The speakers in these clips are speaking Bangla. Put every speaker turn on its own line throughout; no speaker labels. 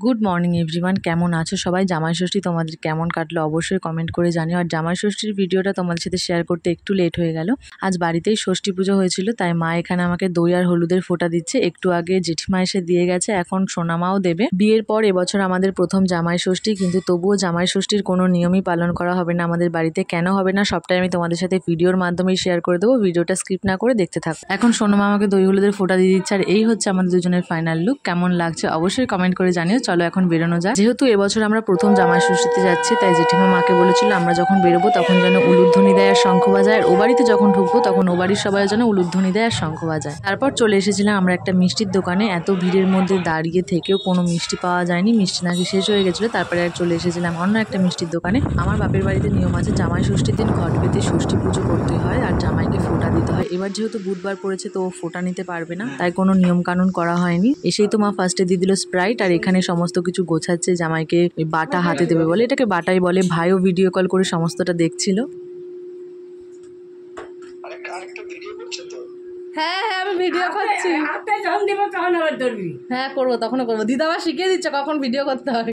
গুড মর্নিং এভরিওয়ান, কেমন আছো সবাই? জামাই ষষ্ঠী তোমাদের কেমন কাটলো অবশ্যই কমেন্ট করে জানিও। আর জামাই ষষ্ঠীর ভিডিওটা তোমাদের সাথে শেয়ার করতে একটু লেট হয়ে গেল। আজ বাড়িতেই ষষ্ঠী পুজো হয়েছিল, তাই মা এখানে আমাকে দই আর হলুদের ফোঁটা দিচ্ছে। একটু আগে জেঠিমা এসে দিয়ে গেছে, এখন সোনামাও দেবে। বিয়ের পর এবছর আমাদের প্রথম জামাই ষষ্ঠী, কিন্তু তবুও জামাই ষষ্ঠীর কোনো নিয়মই পালন করা হবে না আমাদের বাড়িতে। কেন হবে না সবটাই আমি তোমাদের সাথে ভিডিওর মাধ্যমেই শেয়ার করে দেবো। ভিডিওটা স্কিপ না করে দেখতে থাকো। এখন সোনামা আমাকে দই হলুদের ফোঁটা দিয়ে দিচ্ছে, আর এই হচ্ছে আমাদের দুজনের ফাইনাল লুক। কেমন লাগছে অবশ্যই কমেন্ট করে জানিও। চলো এখন বেরোনো যায়। যেহেতু এবছর আমরা প্রথম জামাই ষষ্ঠীতে যাচ্ছি, তাই জেঠিমা মাকে বলেছিল আমরা যখন বেরোবো তখন যেন উলুধ্বনি দেয় আর শঙ্খ বাজায়, আর ও বাড়িতে যখন ঢুকবো তখন ও বাড়ির সবাই যেন উলুধ্বনি দেয় আর শঙ্খ বাজায়। তারপর চলে এসেছিলাম আমরা একটা মিষ্টির দোকানে। এত ভিড়ের মধ্যে দাঁড়িয়ে থেকেও কোনো মিষ্টি পাওয়া যায়নি, মিষ্টি নাকি শেষ হয়ে গেছিলো। তারপরে চলে এসেছিলাম অন্য একটা মিষ্টির দোকানে। আমার বাপের বাড়িতে নিয়ম আছে জামাই ষষ্ঠীর দিন ঘট পেতে ষষ্ঠী পুজো করতে হয় আর জামাইকে ফোঁটা দিতে হয়। এবার যেহেতু বুধবার পড়েছে তো ও ফোঁটা নিতে পারবে না, তাই কোনো নিয়ম কানুন করা হয়নি। এসেই তো মা ফার্স্টে দিয়ে দিল স্প্রাইট, আর এখানে সমস্ত কিছু গোছাচ্ছে। জামাইকে বাটা হাতে দেবে বলে, এটাকে বাটাই বলে। ভাইও ভিডিও কল করে সমস্তটা দেখছিল।
হ্যাঁ হ্যাঁ আমি ভিডিও করছি। হ্যাঁ করবো, তখনও করবো। দিদা আবার শিখিয়ে দিচ্ছে কখন ভিডিও করতে হবে।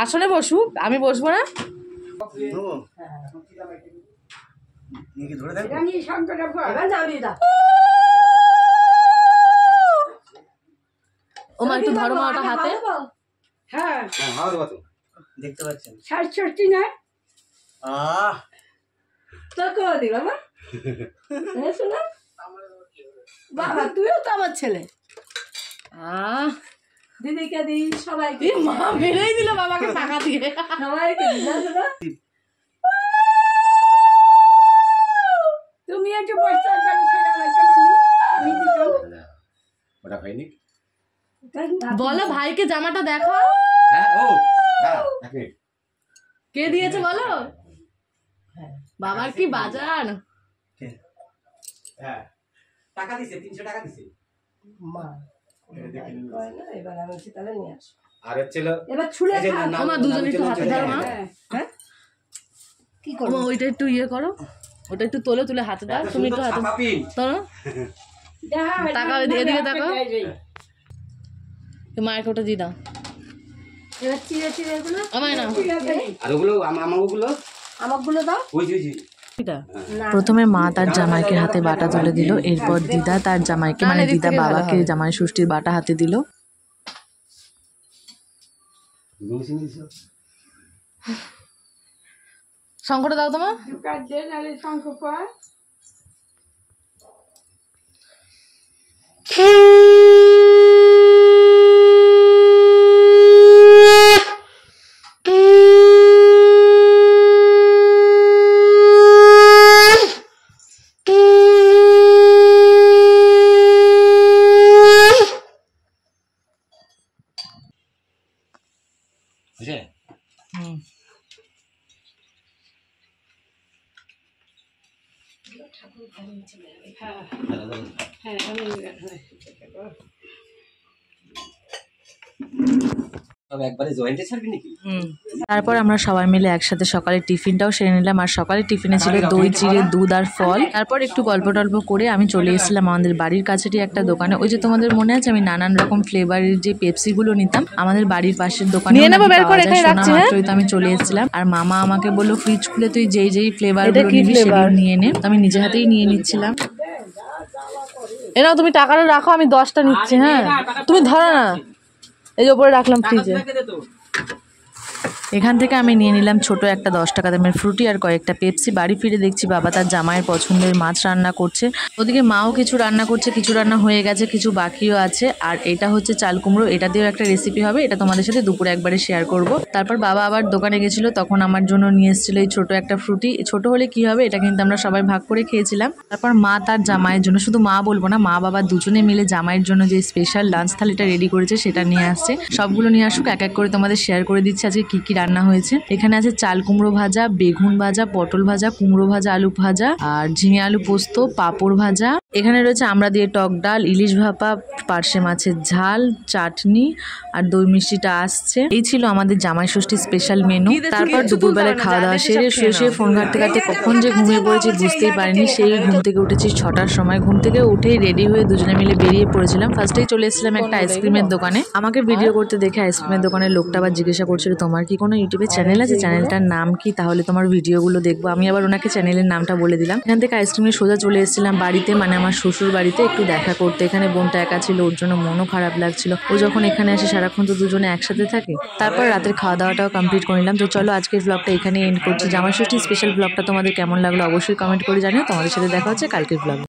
আসলে বসুক, আমি বসবো না। ও মা একটু ধরো মা ওটা হাতে।
হ্যাঁ দেখতে পাচ্ছেন ৬৬ না
বাবা তুইও তো আমার ছেলে। দিদিকে দিই সবাইকে। মা মেরেই দিল বাবাকে টাকা দিয়ে। সবাইকে তুমি একটু বলো ভাইকে জামাটা দেখো। কে দিয়েছে বলো? বাবার কি বাজার।
টাকা দিছে ৩০০ টাকা দিছে মা। এবার আমি তাহলে নিয়ে আসো। আর ছিল এবার ছুলে
মা দুজনে একটু হাতে ধরো মা। হ্যাঁ কি করব? ওইটা একটু ইয়ে করো, ওটা একটু তোলে, তুলে হাতে দাও। তুমি একটু হাতে তোলো। টাকা এদিকে দেখো। মায়ের ওটা দিয়ে দাও। এবার চিড়ে চিড়ে এগুলো আমায় না।
আর ওগুলো আমাগুলো দাও। ওই যে
প্রথমে মা তার জামাইকে হাতে বাটা তুলে দিল, এরপর দিদা তার জামাইকে মানে দিদা বাবাকে জামাই ষষ্ঠীর বাটা হাতে দিল।
শঙ্করটা দাও তোমার।
তারপর আমরা সবাই মিলে একসাথে সকালে টিফিনটাও সেরে নিলাম। আর সকালে টিফিনে ছিল দই চিড়ে দুধ আর ফল। তারপর একটু গল্প টল্প করে আমি চলে এসেছিলাম আমাদের বাড়ির কাছেরই একটা দোকানে। ওই যে তোমাদের মনে আছে আমি নানান রকম ফ্লেভারের যে পেপসি গুলো নিতাম, আমাদের বাড়ির পাশের দোকানে তো আমি চলে এসেছিলাম। আর মামা আমাকে বললো ফ্রিজ খুলে তুই যেই ফ্লেভার গুলো নিবি সেগুলো নিয়ে নে। তো আমি নিজে হাতেই নিয়ে নিচ্ছিলাম।
এনাও তুমি টাকাটা রাখো, আমি 10টা নিচ্ছি। হ্যাঁ তুমি ধরো না, এই যে উপরে রাখলাম ফ্রিজে।
এখান থেকে আমি নিয়ে নিলাম ছোট একটা 10 টাকা দামের ফ্রুটি আর কয়েকটা পেপসি। বাড়ি ফিরে দেখছি বাবা তার জামাইয়ের পছন্দের মাছ রান্না করছে, ওদিকে মাও কিছু রান্না করছে, কিছু রান্না হয়ে গেছে, কিছু বাকিও আছে। আর এটা হচ্ছে চাল কুমড়ো, এটা দিয়েও একটা রেসিপি হবে, এটা তোমাদের সাথে দুপুরে একবারে শেয়ার করব। তারপর বাবা আবার দোকানে গেছিলো, তখন আমার জন্য নিয়ে এসেছিল এই ছোট একটা ফ্রুটি। ছোট হলে কি হবে, এটা কিন্তু আমরা সবাই ভাগ করে খেয়েছিলাম। তারপর মা তার জামাইয়ের জন্য, শুধু মা বলবো না, মা বাবা দুজনে মিলে জামাইয়ের জন্য যে স্পেশাল লাঞ্চ থালিটা রেডি করেছে সেটা নিয়ে আসছে। সবগুলো নিয়ে আসুক, এক এক করে তোমাদের শেয়ার করে দিচ্ছে আজকে কি কি রান্না হয়েছে। এখানে আছে চাল কুমড়ো ভাজা, বেগুন ভাজা, পটল ভাজা, কুমড়ো ভাজা, আলু ভাজা আর ঝিঙে আলু পোস্ত, পাঁপড় ভাজা। এখানে রয়েছে আমরা দিয়ে টক ডাল, ইলিশ ভাপা, পার্শে মাছের ঝাল, চাটনি আর দই মিষ্টিটা আসছে। এই ছিল আমাদের জামাই ষষ্ঠী স্পেশাল মেনু। তারপর দুপুরবেলায় খাওয়া দাওয়া সেরে শুয়ে শুয়ে ফোন ঘাটতে ঘাটতে কখন যে ঘুমিয়ে পড়েছি বুঝতেই পারিনি। সেই ঘুম থেকে উঠেছি 6টার সময়। ঘুম থেকে উঠেই রেডি হয়ে দুজনে মিলে বেরিয়ে পড়েছিলাম। ফার্স্টেই চলে এসেছিলাম একটা আইসক্রিমের দোকানে। আমাকে ভিডিও করতে দেখে আইসক্রিমের দোকানের লোকটা আবার জিজ্ঞাসা করছিল, তোমার কি কোনো ইউটিউবে চ্যানেল আছে? চ্যানেলটার নাম কি? তাহলে তোমার ভিডিওগুলো দেখবো। আমি আবার ওনাকে চ্যানেলের নামটা বলে দিলাম। এখান থেকে আইসক্রিমে সোজা চলে এসেছিলাম বাড়িতে, মানে আমার শ্বশুর বাড়িতে একটু দেখা করতে। এখানে বোনটা একা ছিল, ওর জন্য মনও খারাপ লাগছিল। ও যখন এখানে আসে সারাক্ষণ তো দুজনে একসাথে থাকে। তারপর রাতের খাওয়া দাওয়াটাও কমপ্লিট করে নিলাম। তো চলো আজকের ব্লগটা এখানে এন্ড করছি। জামাই ষষ্ঠী স্পেশাল ব্লগটা তোমাদের কেমন লাগলো অবশ্যই কমেন্ট করে জানিও। তোমাদের সাথে দেখা হচ্ছে কালকের ব্লগে।